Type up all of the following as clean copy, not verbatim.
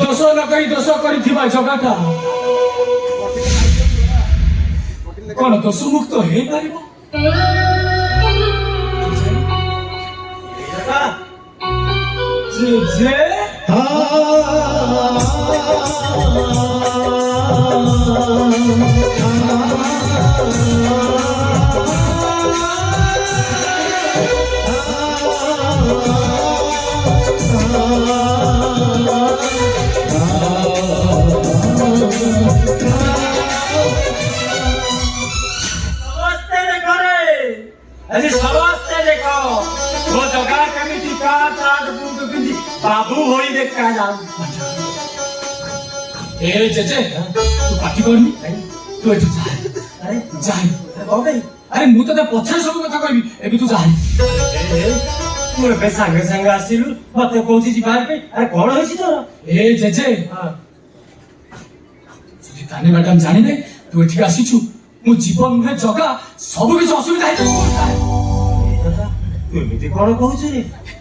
ଦୋଷ ନ କରି ଦୋଷ କରିଥିବା ଜଗାଟା କଣ ଦୋଷ ମୁକ୍ତ ହେଇପାରିବ? ଯେ बाबू होई देखा जाऊ ए जेजे तू पार्टी करनी तू एठू जा अरे जाई बाबे अरे मु तो पछरे सब कथा कहबी एबी तू जाई तू बे संगे संगे आसिलु मते कोची जिबार पे अरे कोन होइछि तोर ए जेजे যদি তানে ম্যাডাম জানিবে তু এঠিক আসিছু মু জীবন নুহে জগা সবু কিছু অসুবিধা হই तू एमिति कोन कहउछि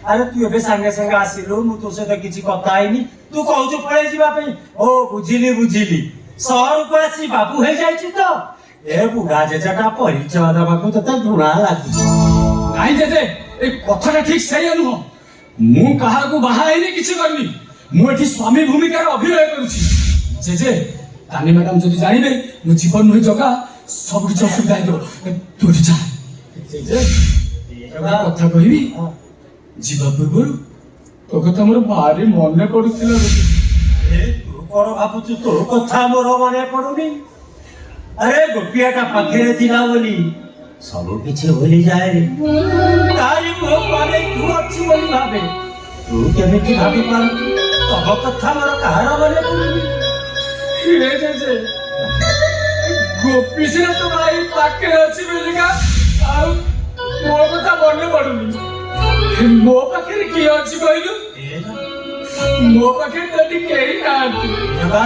अरे तू एबे संगे संगे आसिलु मु तो से किछि कथा आइनी तू कहउछु पळे जिबा पे ओ बुझिली शहर को आसी बाबू हे जाइछि तो ए बुढा जेजाटा परिचय दबाको तते घृणा लागि নাই जेजे ए कथाटा ठीक सही नुह मु काहाकू बाहा हेनी किछि करनी मु एठी स्वामी भूमिकार अभिनय करूछि जेजे ताने ম্যাডাম যদি জানিবে মু জীবন নুহে জগা সব কিছু অসুবিধা হই তু এঠি যা जेजे কথা কইবি जीवा पूर्व तो कथा मोर भारी मन पड़ुथिला ए तू कोन भाबुछु तो कथा मोर माने पडुनी अरे गोपियाटा पाखरे थिला बोली सब किछि होली जाय रे तारी मो माने तू अछि बोली भाबे तू केमिति भाबी पार तब कथा मोर कहार माने पडुनी हे जे गोपी से तो भाई पाखरे अछि बोलिका आ मो कथा मन पडुनी मो पाखे किए अच्छी कहलु मो पाखे तो केही ना जगा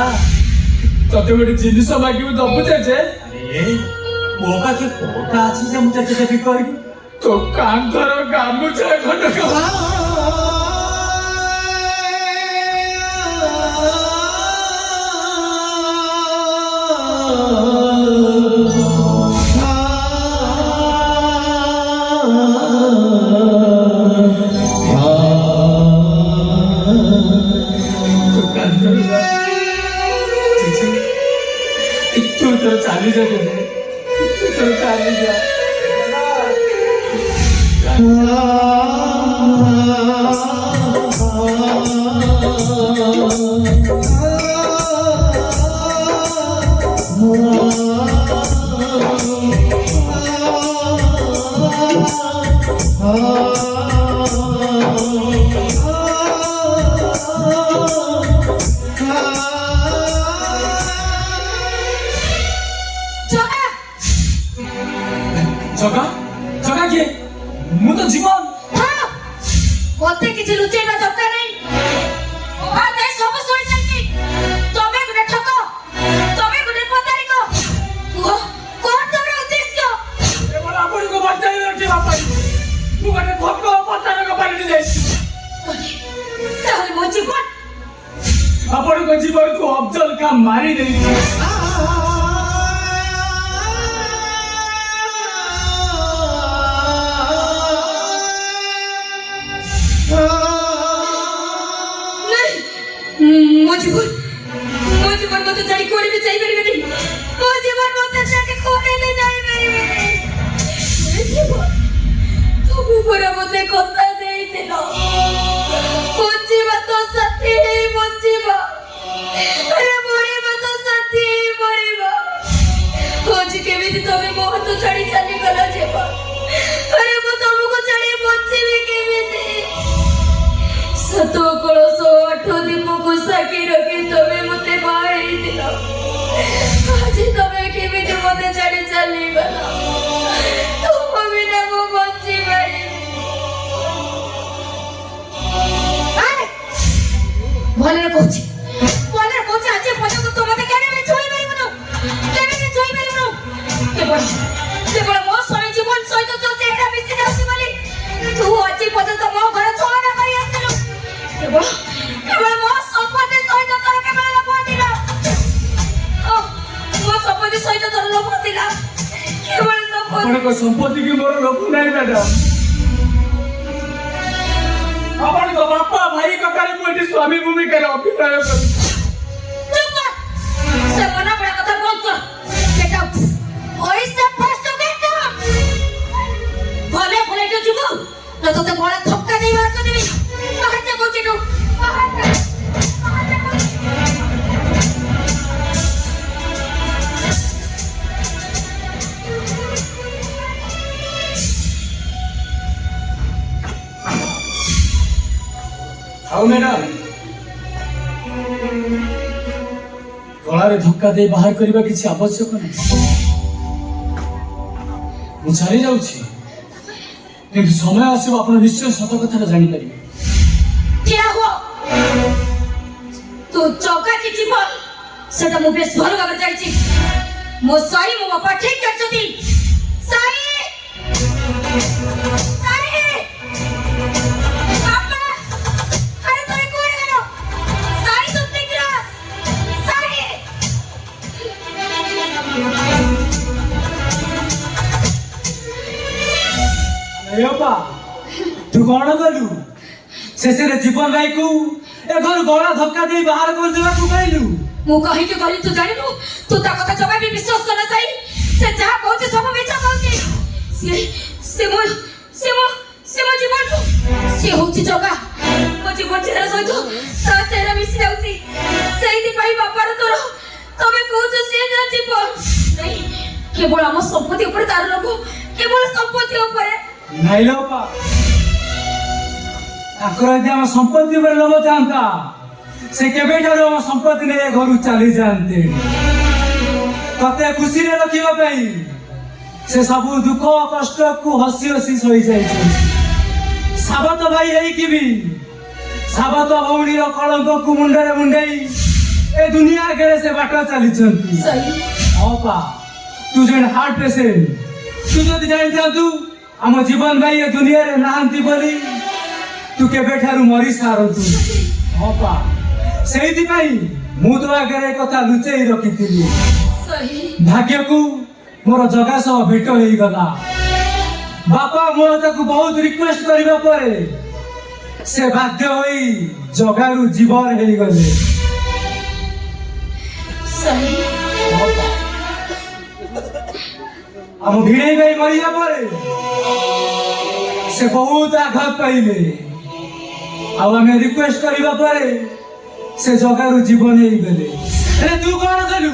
तते गोटे जिनिस मागिबु दबु जे अरे मो पाखे कोटा अछि जे मु तते देबी करबी तो कांधर गामुछा खटक चाली जा तू चाली जा जगा जगा के मु तो जीवन मते किछि लुचेबा दरकार नै आ दे सब सुनि चलती तमे गुटे ठक तमे गुटे पतारी को कोन तोर उद्देश्य ए बड़ा आपन को बचाई रखी बापाई तू गटे ठक पतार को पानी दे ताहले मो जीवन आपन को जीवन को अफजल का मारी दे मो जीवन मते जाई कोरी भी जाई परिबे नहीं मो जीवन मते जाके कोरी ले जाई परिबे नहीं जीवन তুমি পুরা মতে কথা দেইছিল পচিবা তো সাথী পচিবা আরে মরিবা তো সাথী মরিবা হোজি কেমিতি তুমি মোহ তো ছাড়ি চালি গলা যেবা আরে মো তোমাকে ছাড়ি বঞ্চিবি কেমিতি सतो कलसो आठो दीप को साकी रखी तमे मते बाई दिलो आज तमे केमिति मते छाड़ी चली गला तुम बिना मो बंची भाई अरे भले कोची आज पजो तो मते केने में छोई मारी बनो केने में छोई मारी बनो केवल मो स्वामी जीवन सहित जो चेहरा मिसी जाउसी बोली तू आज पजो तो मो घर छोड़ा ना करी आसलो କେବଳ ମୋ ସମ୍ପତ୍ତି ସହିତ ତୋର କେବଳ ଲୋଭ ଥିଲା। ମୋ ସମ୍ପତ୍ତି ସହିତ ତୋର ଲୋଭ ଥିଲା, କେବଳ ସମ୍ପତ୍ତି। ଆପଣଙ୍କ ସମ୍ପତ୍ତି କି ମୋର ଲୋଭ ନାହିଁ ମ୍ୟାଡାମ। ଆପଣଙ୍କ ବାପା ଭାଇ କଥାରେ ମୁଁ ଏଠି ସ୍ୱାମୀ ଭୂମିକାରେ ଅଭିନୟ କରୁଛି। ଚୁପ କର। ସେ ମନା ପଡ଼ା କଥା ବନ୍ଦ କର। Get out. Odisha fast get out. ଭଲେ ଭଲେ ଏଠୁ ଯିବୁ ନା ତୋତେ ବଡ଼ ଧକ୍କା ଦେଇ ବାହାର କରିଦେବି। ବାହାର ଯା କହୁଛି ଏଠୁ। ବାହାର ଯା। ବାହାର ଯା କହୁଛି। ଆଉ ମ୍ୟାଡାମ ଗଳାରେ ଧକ୍କା ଦେଇ ବାହାର କରିବା କିଛି ଆବଶ୍ୟକ ନାହିଁ। ମୁଁ ଚାଲି ଯାଉଛି, କିନ୍ତୁ ସମୟ ଆସିବ ଆପଣ ନିଶ୍ଚୟ ସତ କଥାଟା ଜାଣିପାରିବେ। ଠିଆ ହୁଅ। ତୁ ଚୌକା କି ଜୀବନ ସେଟା ମୁଁ ବେଶ ଭଲ ଭାବରେ ଜାଣିଛି। ମୋ ସାଇ ମୋ ବାପା ଠିକ କରିଛନ୍ତି। ସାଇ ସାଇ ବାପା, ଆରେ ତୋରେ କୁଆଡ଼େ ଗଲ? ସାଇ ତୁ ଶୀଘ୍ର ଆସ। ସାଇ ବାପା ତୁ କଣ କଲୁ? ଶେଷରେ ଜୀବନ ଭାଇକୁ ଏ ଘରୁ ଗଳା ଧକ୍କା ଦେଇ ବାହାର କରିଦେବାକୁ କହିଲୁ। ମୁଁ କହିକି ଗଲି ତୁ ଜାଣିନୁ? ତୁ ତା କଥା ଜମା ବି ବିଶ୍ୱାସ କର ନା ସାଇ। ସେ ଯାହା କହୁଛି ସବୁ ମିଛ କହୁଛି। ସେ ମୋ ଜୀବନଠୁ ସେ ହଉଛି ଜଗା। ମୋ ଜୀବନ ଚେହେରା ସହିତ ତା ଚେହେରା ମିଶି ଯାଉଛି। ସେଇଥିପାଇଁ ବାପାର ତୋର ତମେ କହୁଛ ସେ ଯା ଜୀବନ ନାହିଁ। କେବଳ ଆମ ସମ୍ପତ୍ତି ଉପରେ ତାର ଲୋଭ, କେବଳ ସମ୍ପତ୍ତି ଉପରେ। ନାଇଁ ଲୋ ବାପା, ତାଙ୍କର ଯଦି ଆମ ସମ୍ପତ୍ତି ଉପରେ ଲୋଭ ଥାନ୍ତା ସେ କେବେଠାରୁ ଆମ ସମ୍ପତ୍ତି ନେଇ ଘରୁ ଚାଲି ଯାଆନ୍ତେ। ତତେ ଖୁସିରେ ରଖିବା ପାଇଁ ସେ ସବୁ ଦୁଃଖ କଷ୍ଟକୁ ହସି ହସି ସହିଯାଇଛନ୍ତି। ସାବତ ଭାଇ ହେଇକି ବି ସାବତ ଭଉଣୀର କଳଙ୍କକୁ ମୁଣ୍ଡରେ ମୁଣ୍ଡେଇ ଏ ଦୁନିଆ ଆଗରେ ସେ ବାଟ ଚାଲିଛନ୍ତି। ସାଇ ଅପା ତୁ ଜଣେ ହାର୍ଟ ପେସେଣ୍ଟ, ତୁ ଯଦି ଜାଣିଥାନ୍ତୁ ଆମ ଜୀବନ ଭାଇ ଏ ଦୁନିଆରେ ନାହାନ୍ତି ବୋଲି ତୁ କେବେଠାରୁ ମରି ସାରନ୍ତୁ। ଅପା ସେଇଥିପାଇଁ ମୁଁ ତୋ ଆଗରେ କଥା ଲୁଚେଇ ରଖିଥିଲି। ସାଇ ଭାଗ୍ୟକୁ ମୋର ଜଗା ସହ ଭେଟ ହେଇଗଲା। ବାପା ମୋ ତାକୁ ବହୁତ ରିକ୍ୱେଷ୍ଟ କରିବା ପରେ ସେ ବାଧ୍ୟ ହୋଇ ଜଗାରୁ ଜୀବନ ହେଇଗଲେ। ସାଇ ଆମ ଭିଣେଇ ଭାଇ ମରିବା ପରେ ସେ ବହୁତ ଆଘାତ ପାଇଲେ। ଆଉ ଆମେ ରିକ୍ୱେଷ୍ଟ କରିବା ପରେ ସେ ଜଗାରୁ ଜୀବନ ହେଇଗଲେ। ହେଲେ ତୁ କଣ କଲୁ?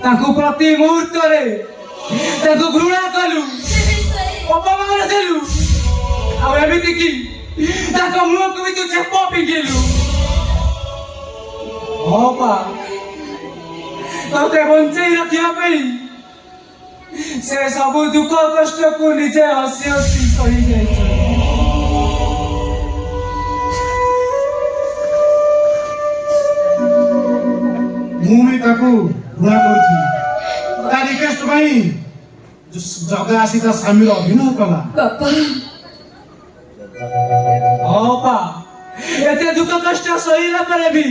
ତାଙ୍କୁ ପ୍ରତି ମୁହୂର୍ତ୍ତରେ ତାଙ୍କୁ ଘୃଣା କଲୁ, ଅପମାନ ଦେଲୁ, ଆଉ ଏମିତି କି ତାଙ୍କ ମୁହଁକୁ ବି ତୁ ଛେପ ପିଙ୍ଗିଲୁ। ଅପା ତତେ ବଞ୍ଚେଇ ରଖିବା ପାଇଁ ସେ ସବୁ ଦୁଃଖ କଷ୍ଟକୁ ନିଜେ ହସି ହସି ସହି ଯାଇଛନ୍ତି। ମୁଁ ବି ତାକୁ ଘୃଣା କରୁଥିଲି। ତା ରିକ୍ୱେଷ୍ଟ ପାଇଁ ଜଗା ଆସି ତା ସ୍ୱାମୀର ଅଭିନୟ କଲା। ବାପା ଅପା ଏତେ ଦୁଃଖ କଷ୍ଟ ସହିଲା ପରେ ବି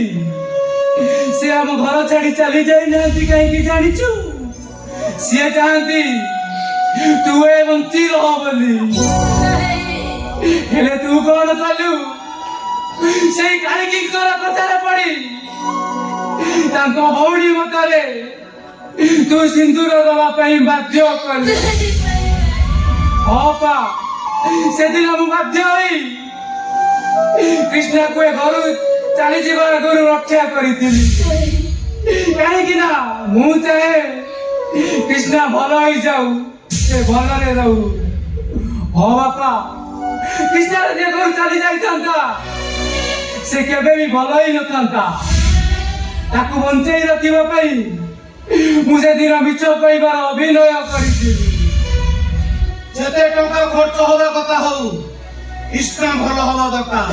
ସେ ଆମ ଘର ଛାଡି ଚାଲି ଯାଇନାହାନ୍ତି କାହିଁକି ଜାଣିଛୁ? ସିଏ ଚାହାନ୍ତି ତୁ ଏ ବଞ୍ଚି ରହ ବୋଲି। ହେଲେ ତୁ କଣ କଲୁ? ସେଇ କାଳିକୀଙ୍କର କଥାରେ ପଡି ତାଙ୍କ ଭଉଣୀ ମତରେ ତୁ ସିନ୍ଦୁର ଦବା ପାଇଁ ବାଧ୍ୟ କଲୁ। ଅପା ସେଦିନ ମୁଁ ବାଧ୍ୟ ହୋଇ କୃଷ୍ଣାକୁ ଏ ଘରୁ ଚାଲିଯିବା ଆଗରୁ ରକ୍ଷା କରିଥିଲି। କାହିଁକି ନା ମୁଁ ଚାହେଁ କୃଷ୍ଣା ଭଲ ହେଇଯାଉ, ସେ ଭଲରେ ରହୁ। ହଁ ବାପା, କୃଷ୍ଣା ଯଦି ଘରୁ ଚାଲି ଯାଇଥାନ୍ତା ସେ କେବେ ବି ଭଲ ହେଇନଥାନ୍ତା। ତାକୁ ବଞ୍ଚେଇ ରଖିବା ପାଇଁ ମୁଁ ସେଦିନ ମିଛ କହିବାର ଅଭିନୟ କରିଥିଲି। ଯେତେ ଟଙ୍କା ଖର୍ଚ୍ଚ ହବା କଥା ହଉ, କୃଷ୍ଣ ଭଲ ହବା ଦରକାର।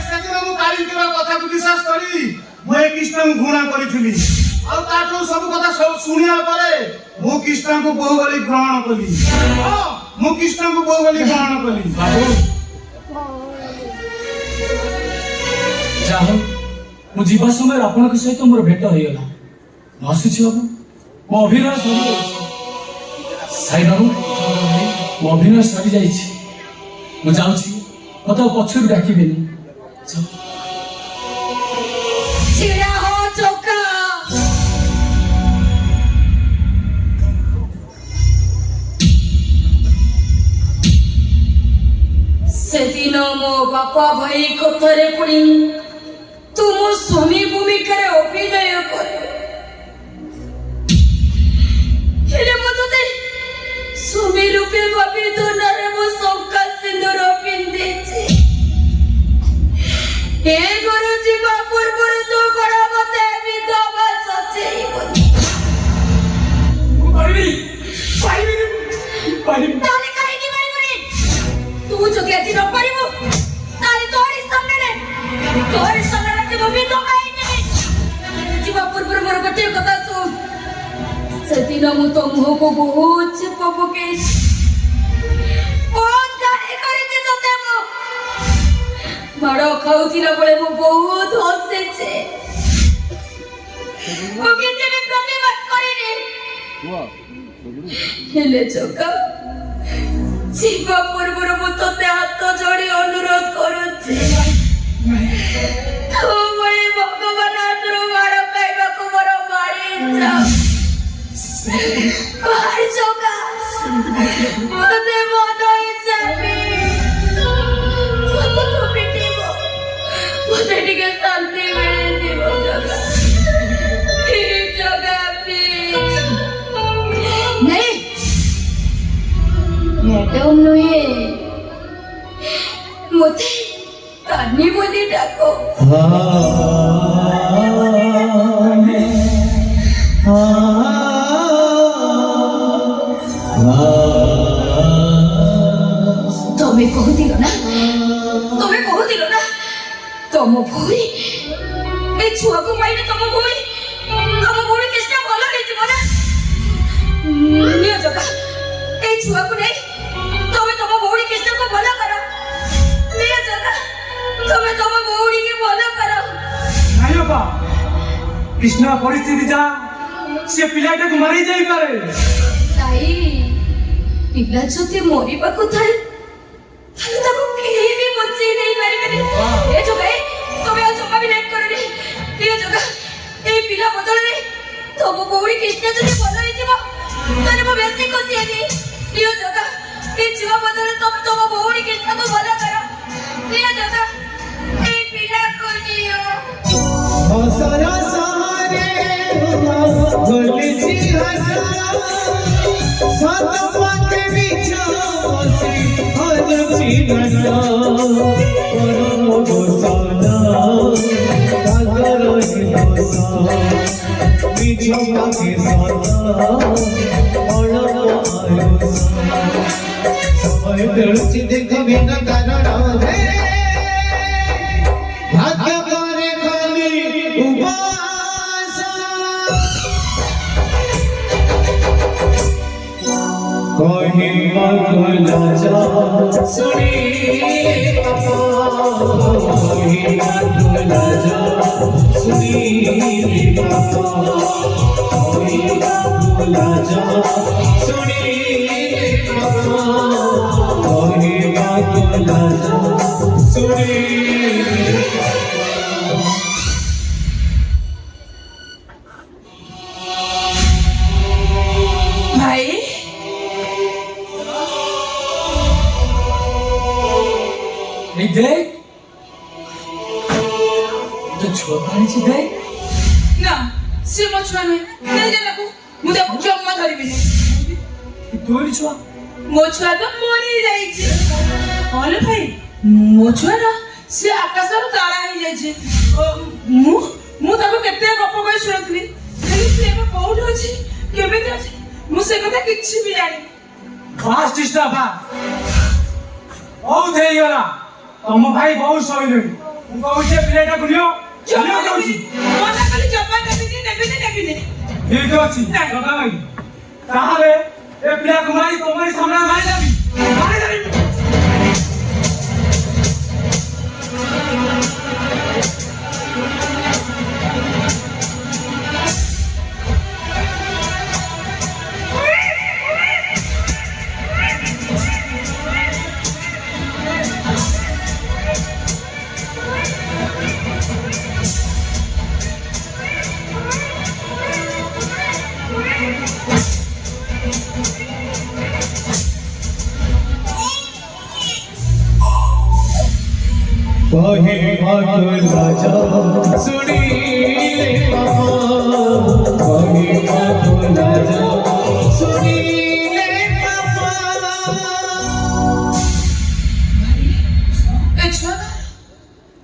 ସେଦିନ ମୁଁ କାଳିଙ୍କର କଥାକୁ ବିଶ୍ୱାସ କରି ମୁଁ ଏ କୃଷ୍ଣଙ୍କୁ ଘୃଣା କରିଥିଲି। ଆଉ ତାଠୁ ସବୁ କଥା ଶୁଣିବା ପରେ ମୁଁ କୃଷ୍ଣଙ୍କୁ ବୋହୁ ବୋଲି ଗ୍ରହଣ କଲି। ହଁ, ମୁଁ କୃଷ୍ଣଙ୍କୁ ବୋହୁ ବୋଲି ଗ୍ରହଣ କଲି। ବାବୁ ଯା ହଉ ମୁଁ ଯିବା ସମୟରେ ଆପଣଙ୍କ ସହିତ ମୋର ଭେଟ ହେଇଗଲା। ମୁଁ ଆସୁଛି ବାବୁ, ମୋ ଅଭିନୟ ସରିଯାଇଛି। ସାଇ ବାବୁ, ମୋ ଅଭିନୟ ସରିଯାଇଛି। ମୁଁ ଯାଉଛି, ମତେ ଆଉ ପଛରୁ ଡାକିବେନି। ଯାଅ। ଛିଡ଼ା ହୋ ଚକା। ସେଦିନ ମୋ ବାପା ଭାଇ କଥାରେ ପଡ଼ି ତୁ ମୋ ସ୍ୱାମୀ ଭୂମିକାରେ ଅଭିନୟ କଲୁ। ହେଲେ ମୁଁ ତତେ ସ୍ୱାମୀ ରୂପେ ଭାବି ଦୁନାରେ ମୋ ଶଙ୍ଖା ସିନ୍ଦୁର ପିନ୍ଧିଛି। ଏ ଘରୁ ଯିବା ପୂର୍ବରୁ ତୁ କଣ ମତେ ବିଧବା ସଜେଇବୁନି? ମୁଁ ପାରିବି, ପାରିବିନି, ପାରିବି। ତାହେଲେ କାହିଁକି ପାରିବୁନି? ତୁ ଯଦି ଆଜି ନ ପାରିବୁ ତାହେଲେ ତୋରି ସାମ୍ନାରେ ମୁଁ ବିଧବା ହେଇଯିବି। ଯିବା ପୂର୍ବରୁ ମୋର ଗୋଟିଏ କଥା ଶୁଣ। ସେଦିନ ମୁଁ ତୋ ମୁହଁକୁ ବହୁତ ଛେପ ପକେଇଛି, ବହୁତ ଗାଳି କରିଛି ତତେ। ମୁଁ ମାଡ଼ ଖାଉଥିଲା ବେଳେ ମୁଁ ବହୁତ ହସିଛି, ମୁଁ କିଛି ବି ପ୍ରତିବାଦ କରିନି। ହେଲେ ଚକା, ଯିବା ପୂର୍ବରୁ ମୁଁ ତତେ ହାତ ଯୋଡ଼ି ଅନୁରୋଧ କରୁଛି, ତୁ ଭଳି ଭଗବାନ ହାତରୁ ମାଡ଼ ଖାଇବାକୁ ମୋର ଭାରି ଇଚ୍ଛା। ଭାରି ଚକା, ମତେ ମନ ଇଚ୍ଛା ପିଟିବ, ମତେ ଟିକେ ଶାନ୍ତି ମିଳିଯିବ। ଚକା ନାଇଁ, ମ୍ୟାଡମ୍ ନୁହେଁ, ମତେ କାନି ବୋଲି ଡାକ। ତମେ କହୁଥିଲ ନା ତମ ଭଉଣୀ ଏ ଛୁଆକୁ ପାଇଲେ ତମ ଭଉଣୀ କେତେ ଭଲ ହେଇଯିବ ନା? ନିଅ ଚକା, এই ଛୁଆକୁ ନେଇ ତମେ ତମ ଭଉଣୀ କୃଷ୍ଣକୁ ଭଲ କର। ନିଅ ଚକା, ତମେ ତମ ଭଉଣୀକି ଭଲ କର। ନାଇଁ ବାପା, କୃଷ୍ଣ ପରିସ୍ଥିତି ଯା, ସେ ପିଲାଟାକୁ ମାରି ଯାଇପାରେ। ତାଇ ପିଲା ଯଦି ମରିବାକୁ ଥାଏ ତାହେଲେ ତାକୁ କେହି ବି ବଞ୍ଚେଇ ନେଇ ପାରିବେନି। ଏ ଚକା, ତମେ ଆଉ ଜମା ବି ଲେଟ୍ କରନି। ନିଅ ଚକା, এই ପିଲା ବଦଳରେ ତମ ଭଉଣୀ କୃଷ୍ଣ ଯଦି ଭଲ ହେଇଯିବ ତାହେଲେ ମୁଁ ବେଶୀ ଖୁସି ହେବି। ନିଅ ଚକା, এই ଛୁଆ ବଦଳରେ ତମେ ତମ ଭଉଣୀ କୃଷ୍ଣକୁ ଭଲ କର। ନିଅ ଚକା, এই ପିଲାକୁ ନିଅ। हसरा सारे भूलची हसा सात पाके बिछा बसी हलची नसा परम गोसाना सागर हिलोसा बिछा पाके साता अणप आयुसा समय बेलुची देख बिना कारण है भाग्य करे खाली उबासा कहीं मगला जा सुनी कहीं मगला जा सुनी कहीं मगला जा सुनी कहीं मगला जा सुनी। भाई এই দেখ, তো ছোট আনিছি দেখ। না, সে ମୋ ଛୁଆ ନୁହେଁ। ନେଇଯା ତାକୁ, ମୁଁ ତାକୁ ଜମା ଧରିବିନି। তোর ছুয়া? ମୋ ଛୁଆ ତ ମରି ଯାଇଛି। ହଲୋ ଭାଇ, ମୋ ଛୁଆ ନା ସେ ଆକାଶରୁ ତାରା ହେଇଯାଇଛି। ମୁଁ ତାକୁ କେତେ ଗପ କହି ଶୁଣୁଥିଲି, ହେଲେ ସେ ଏବେ କୋଉଠି ଅଛି, କେମିତି ଅଛି, ମୁଁ ସେ କଥା କିଛି ବି ଜାଣିନି। ଫାଷ୍ଟ ଷ୍ଟପା ବହୁତ ହେଇଗଲା, ତମ ଭାଇ ବହୁତ ସହିଲେଣି। ମୁଁ କହୁଛି ପିଲାଟାକୁ ନିଅ, ଜମା କହୁଛି। ନେବିନି, ମନା କଲି ଜମା ନେବିନି। ଠିକ ଅଛି, ଜଗା ଭାଇ, ତାହେଲେ ଏ ପିଲାକୁ ମାରି ତମରି ସାମ୍ନାରେ ମାରିଦେବି। कहे राजा सुनीले पापा कहे राजा सुनीले पापा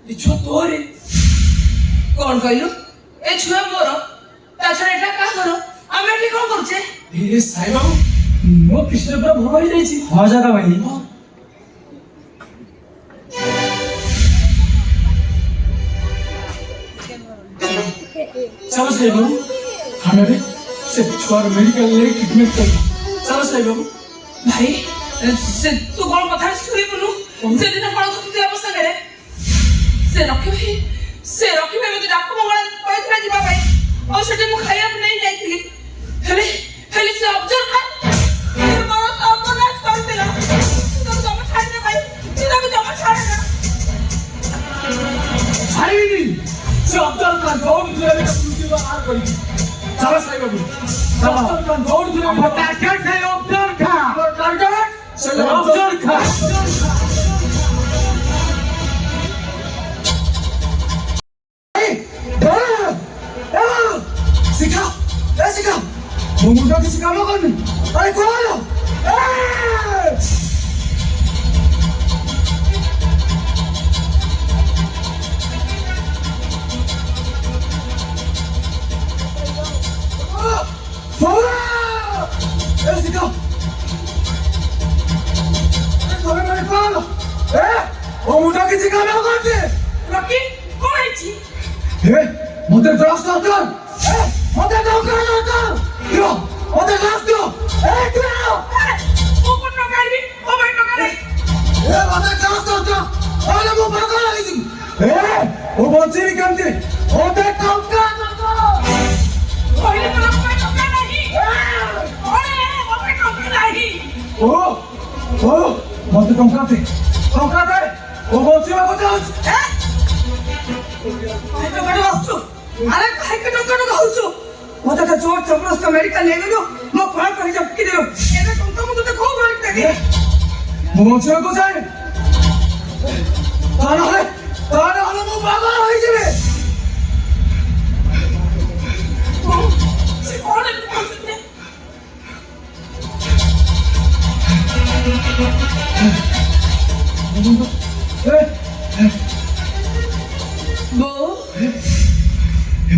ଏ ଛୁଆ ତୋରେ କଣ କହିଲୁ ଏ ଛୁଆ ମୋର ତା ଛଡା ଏଟା କାହା ଘର ଆମେ ଏଠି କଣ କରୁଛେ ଏ ସାଇ ବାବୁ ମୋ କୃଷ୍ଣ ପୁରା ଭଲ ହେଇଯାଇଛି। ହଁ ଜାଗା ଭାଇ चलो साई बाबू हमें भी से छुआर मेडिकल ले ट्रीटमेंट कर चलो साई बाबू ଭାଇ ସେ ତୁ କଣ କଥା ଶୁଣିବୁନୁ ସେଦିନ କଣ କରୁଛୁ ଅବସ୍ଥା କରେ ସେ ରଖିବେ ମତେ ଡାକୁ ମଙ୍ଗଳା କହିଥିଲା ଯିବା ପାଇଁ ଆଉ ସେଠି ମୁଁ ଖାଇବାକୁ ନେଇ ଯାଇଥିଲି ହେଲେ ସେ ଅବଜର୍ଭ କର ମୋର ସର୍ବନାଶ କରିଥିଲା ତାକୁ ଜମା ଛାଡ଼ିଲେ ଭାଇ ତାକୁ ଜମା ଛାଡ଼େ ନା छाड़ीनी से अब्दुल का दौड़ दुरे में पुलिस बाहर करी चलो साई बाबू अब्दुल का दौड़ दुरे में टारगेट है अब्दुल का टारगेट चलो अब्दुल का सिखा सिखा मुंडा की सिखा लो करनी अरे कौन ରକି କଣ ହେଇଛି मते ड्रग्स दरकार मते दरकार दियो मते ड्रग्स दियो दियो ମୁଁ କଣ ନଗାଇବି ଓ ଭାଇ ନଗାରେ मते ड्रग्स दरकार अरे मु पागल होई ओ बंचीनी केमती मते टंका କହିଲେ ତ ମୋ ପାଇଁ ଟଙ୍କା ନାହିଁ ଓରେ ମୋ ପାଇଁ ଟଙ୍କା ନାହିଁ ओ मते टंका दे ओ बंचीवा को जाऊ अरे काहे के टंका कहउछु मते त जोर जबरदस्त मेडिकल ले गेलो मो फळ करी जपकी देलो एने टंका मु तते खूब मार देगे मु बंचीवा को जाए ताना हले मु पागल होई जिवे से कोन है बो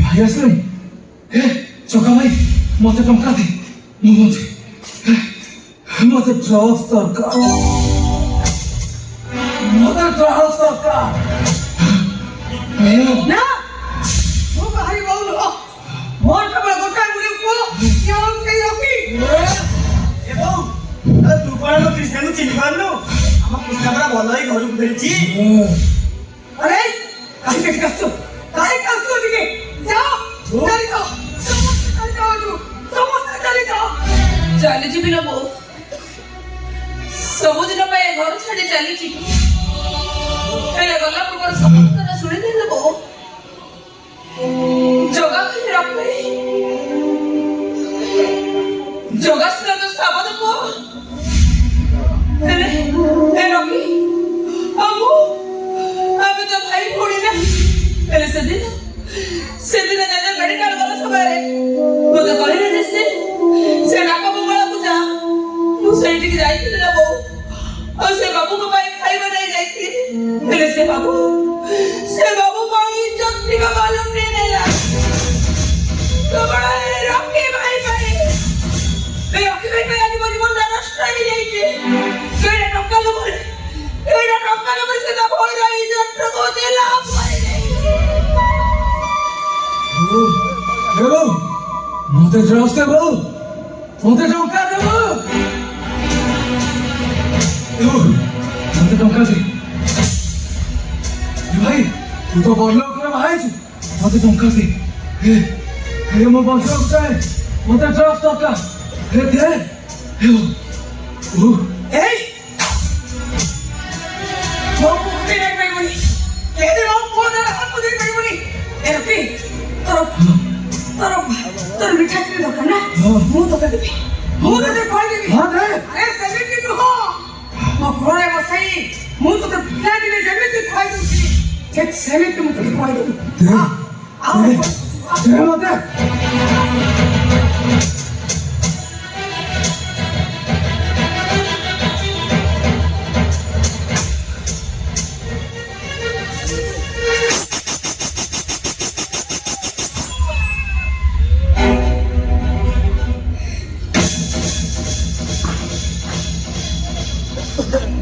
भाई असलम चौका भाई मते टंका दे मते ड्रग्स दरकार मते ड्रग्स दरकार ना वो भाई बोल हो मोर का गोटा गुली को क्यों कही रखी ए बहु अरे तू कौन लो कृष्ण को चिन्ह पारनु हम कृष्ण बड़ा भलो ही घर को फेरिची अरे काहे कस्तो दिके जाओ चली जाओ समस्त चली जाओ चली जी बिना बो ସବୁଦିନ ପାଇଁ ଘର ଛାଡି ଚାଲିଛି ହେଲେ ଗଲା ପୂର୍ବରୁ ସମସ୍ତ କଥା ଶୁଣିଦେଲେ ବୋ ଜଗା ରଖେ ଜଗାଶ୍ରମ ସାବଧ ପୁଅ ହେଲେ ଏ ରଖି ଆମେ ତ ଭାଇ ଭଉଣୀ ନା ହେଲେ ସେଦିନ ଦାଦା ମେଡିକାଲ ଗଲା ସମୟରେ ମତେ କହିଲେ ଯେ ସେ ଡାକ ମଙ୍ଗଳାକୁ ଯା ମୁଁ ସେଇଠିକି ଯାଇଥିଲି ନା ବୋଉ ଆଉ ସେ ବାବୁଙ୍କ ପାଇଁ ଖାଇବା ନେଇ ଯାଇଥିଲି ହେଲେ ସେ ବାବୁ ପାଇଁ ଇଜ୍ଜତ ଟିକେ ମାଲୁମ ନେଇ ନେଲା କେବଳ ରକି ଭାଇ ପାଇଁ ଆଜି ମୋ ଜୀବନଟା ନଷ୍ଟ ହେଇଯାଇଛି କେଇଟା ଟଙ୍କା ଲୋଭରେ ସେ ତା ଭଉଣୀର ଇଜ୍ଜତକୁ ଦେଲା मते ड्रग्स दे मते टंका दे मते टंका दे भाई तू तो बड़ लोग रे भाई मते टंका दे हे मो बंचो चाहे मते ड्रग्स दरकार दे Hey! Mau putih naik bayi ini. Jadi mau puan darah aku dari bayi ini. Erti, terus তোর তোর মিঠা চিনি দরকার না ମୁଁ ତତେ ଦେବି ମୁଁ ତତେ କହିଦେବି ହଁ ଦେ ଆରେ ସେମିତି ନୁହଁ ମୋ ଘରେ ବସାଇ ମୁଁ ତତେ ପିଲାଦିନେ ଯେମିତି ଖୁଆଇଦେଉଛି ଠିକ୍ ସେମିତି ମୁଁ ତତେ ଖୁଆଇଦେବି ଆଉ ଦେ ମତେ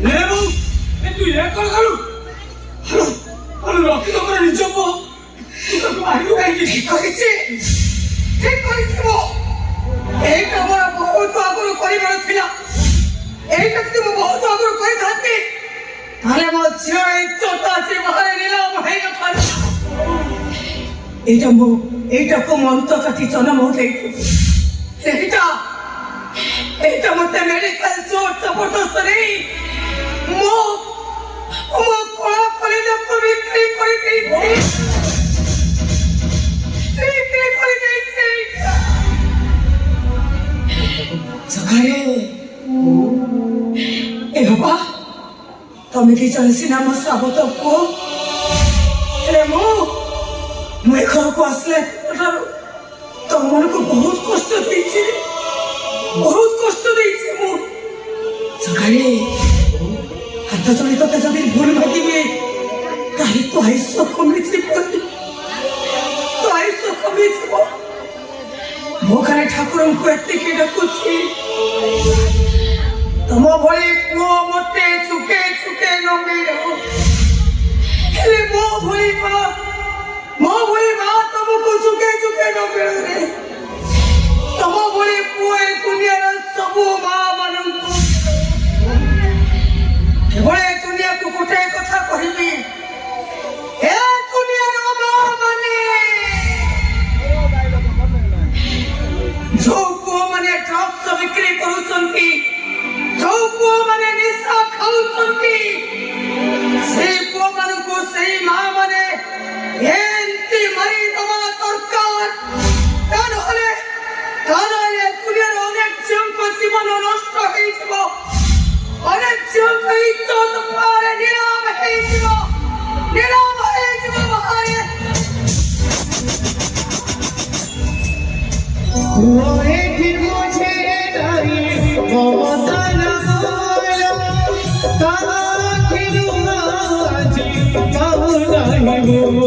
रे बहू ए तू ये कर करू हलो रखी तो कर निज पो तू तो मारिलु काई की କହିଛି ଠିକ୍ କହିଛି ମୁଁ ଏଇଟା ମୋର ବହୁତ ଆଗରୁ କରିବାର ଥିଲା ଏଇଟା ଯଦି ମୁଁ ବହୁତ ଆଗରୁ କରିଥାନ୍ତି ତାହେଲେ ମୋ ଝିଅ ଇଜ୍ଜତ ଆଜି ବାହାରେ ନିଲାମ ହେଇନଥାନ୍ତା ଏଇଟାକୁ ମୁଁ ଅନ୍ତ କାଟି ଜନ୍ମ ଦେଇଥିଲି ଏଇଟା ମତେ ମେଡିକାଲ ଜୋର ଜବରଦସ୍ତ ନେଇ ମୋ କଳା କଲିଜାକୁ ବିକ୍ରି କରିଦେଇଛି ସକାଳେ ଏ ବାବା ତମେ କି ଜାଣିସି ନା ମୋ ସ୍ୱାଗତ ପୁଅ ହେଲେ ମୁଁ ଏ ଘରକୁ ଆସିଲେ ତମମାନଙ୍କୁ ବହୁତ କଷ୍ଟ ଦେଇଛି ମୁଁ ସକାଳେ ହାତ ଯୋଡ଼ି ତତେ ଯଦି ଭୁଲ ମାଗିବି ତାହେଲେ ତୋ ଆୟୁଷ କମିଯିବ ମୁଁ ଖାଲି ଠାକୁରଙ୍କୁ ଏତିକି ଡାକୁଛି ତମ ଭଳି ପୁଅ ମତେ ଚୁକେ ନ ମିଳୁ ହେଲେ ମୋ ଭଳି ମା ତମକୁ ଚୁକେ ନ ମିଳୁ ରେ ତମ ଭଳି ପୁଅ ଏ ଦୁନିଆର ସବୁ ମା ମାନଙ୍କୁ କେବଳ ଏ ଦୁନିଆକୁ ଗୋଟେ କଥା କହିବି ଏ ଦୁନିଆର ମା ମାନେ ଯୋଉ ପୁଅମାନେ ଡ୍ରଗ୍ସ ବିକ୍ରି କରୁଛନ୍ତି ଯୋଉ ପୁଅମାନେ ନିଶା ଖାଉଛନ୍ତି ସେଇ ପୁଅମାନଙ୍କୁ ସେଇ ମା ମାନେ ଏମିତି ମାରିଦେବା ଦରକାର ତା ନହେଲେ ଦୁନିଆର ଅନେକ ଝିଅଙ୍କ ଜୀବନ ନଷ୍ଟ ହେଇଯିବ ଅନେକ ଝିଅଙ୍କ ଇଜ୍ଜତ ବାହାରେ ନିଲାମ ହେଇଯିବ ବାହାରେ ওরে ঠিক মুছে নাই মমতা না হলো তাকিলু আজি পাও নাই বলো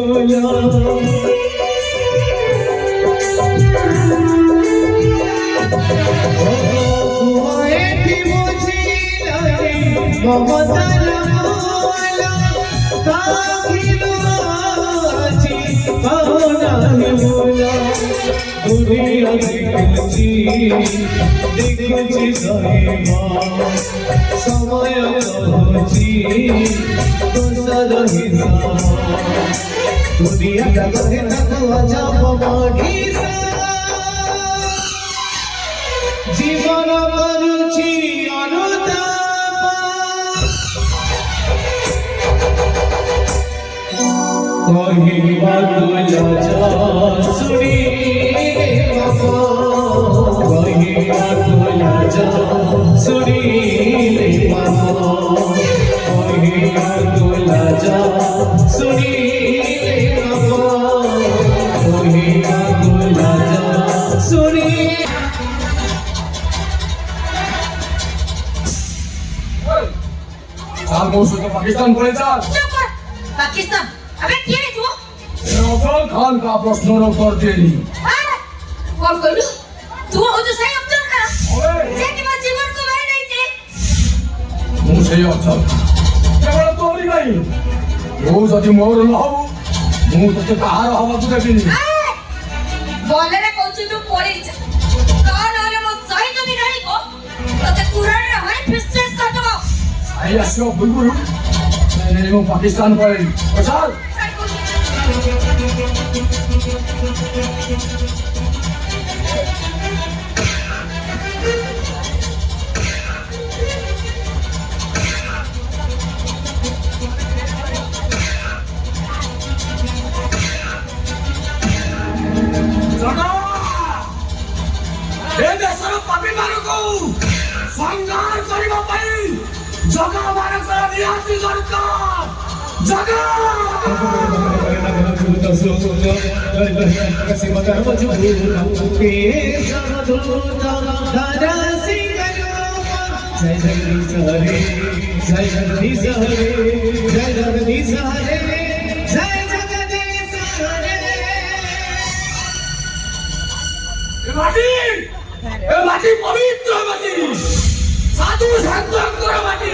ওরে ঠিক মুছে নাই মমতা না হলো তাকিলু আজি পাও নাই বলো दुनिया देखुची सहेमा समय कहूची दोसर हिसाब दुनिया कहे तक अजब बढ़ीसा जीवन करुची अनुताप कहिबा तुला सुनी सुनी पाकिस्तान पड़े चाल पाकिस्तान अबे क्या है तू अफजल खान का प्रश्न उत्तर देनी कौन कहलु तू हो जो सही अफजल खान जे कि मो जीवन को मारी नहीं छे ମୁଁ ସେଇ ଅଫଜଲ କେବଳ ତୋରି ପାଇଁ ତୁ ଯଦି ମୋର ନ ହବୁ ମୁଁ ତତେ କାହାର ହବାକୁ ଦେବିନି बोलरे कहू तू पड़ी जा कौन होले मो सही तो भी नहीं को तते कुरान रे हई फिस्टेस कर दो ସାଇ ଆସିବ ପୂର୍ବରୁ ମୁଁ ପାକିସ୍ତାନ ପଳେଇବି ଚାଲ ଜଣ ପାପୀ ମାନଙ୍କୁ ସଂହାର କରିବା ପାଇଁ ଜଗା ମାନଙ୍କର ନିହାତି ଦରକାର। ଜଗା जय जगदीश हरे जय जगदीश हरे जय जगदीश हरे जय जगदीश हरे। ଏ ମାଟି ପବିତ୍ର ମାଟି, ସାଧୁ ସନ୍ତଙ୍କର ମାଟି।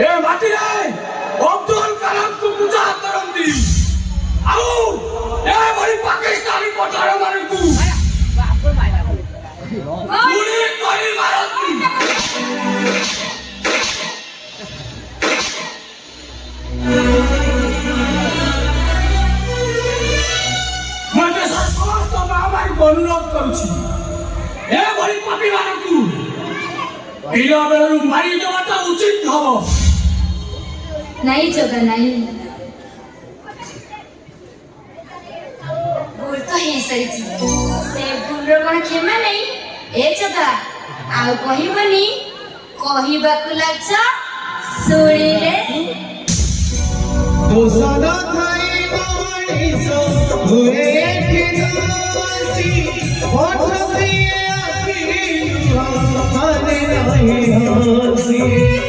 ଏ ମାଟିରେ ଅବଦୁଲ କାଲାମଙ୍କୁ ପୂଜା କରନ୍ତି, ଆଉ ଏଭଳି ପାକିସ୍ତାନୀ ପଠାଣ ମାନଙ୍କୁ ଗୁଳି କରି ମାରନ୍ତି। ମୁଁ ଦେଶର ସମସ୍ତ ମହାମାରୀକୁ ଅନୁରୋଧ କରୁଛି, ଏଭଳି ପାପୀ ମାନଙ୍କୁ ପିଲା ବେଳରୁ ମାରି ଦେବାଟା ଉଚିତ ହବ। ନାଇଁ ଜଗା ନାଇଁ, ଭୁଲ ତ ହେଇସାରିଛି, ସେ ଭୁଲର କଣ କ୍ଷମା ନାହିଁ? ଏ ଜଗା ଆଉ କହିବନି, କହିବାକୁ ଲାଜ ଶୁଣିଲେ दोसन थाई मणिष हुए ठिकासी होठ प्रिय आखिरी माने नहीं हंसी।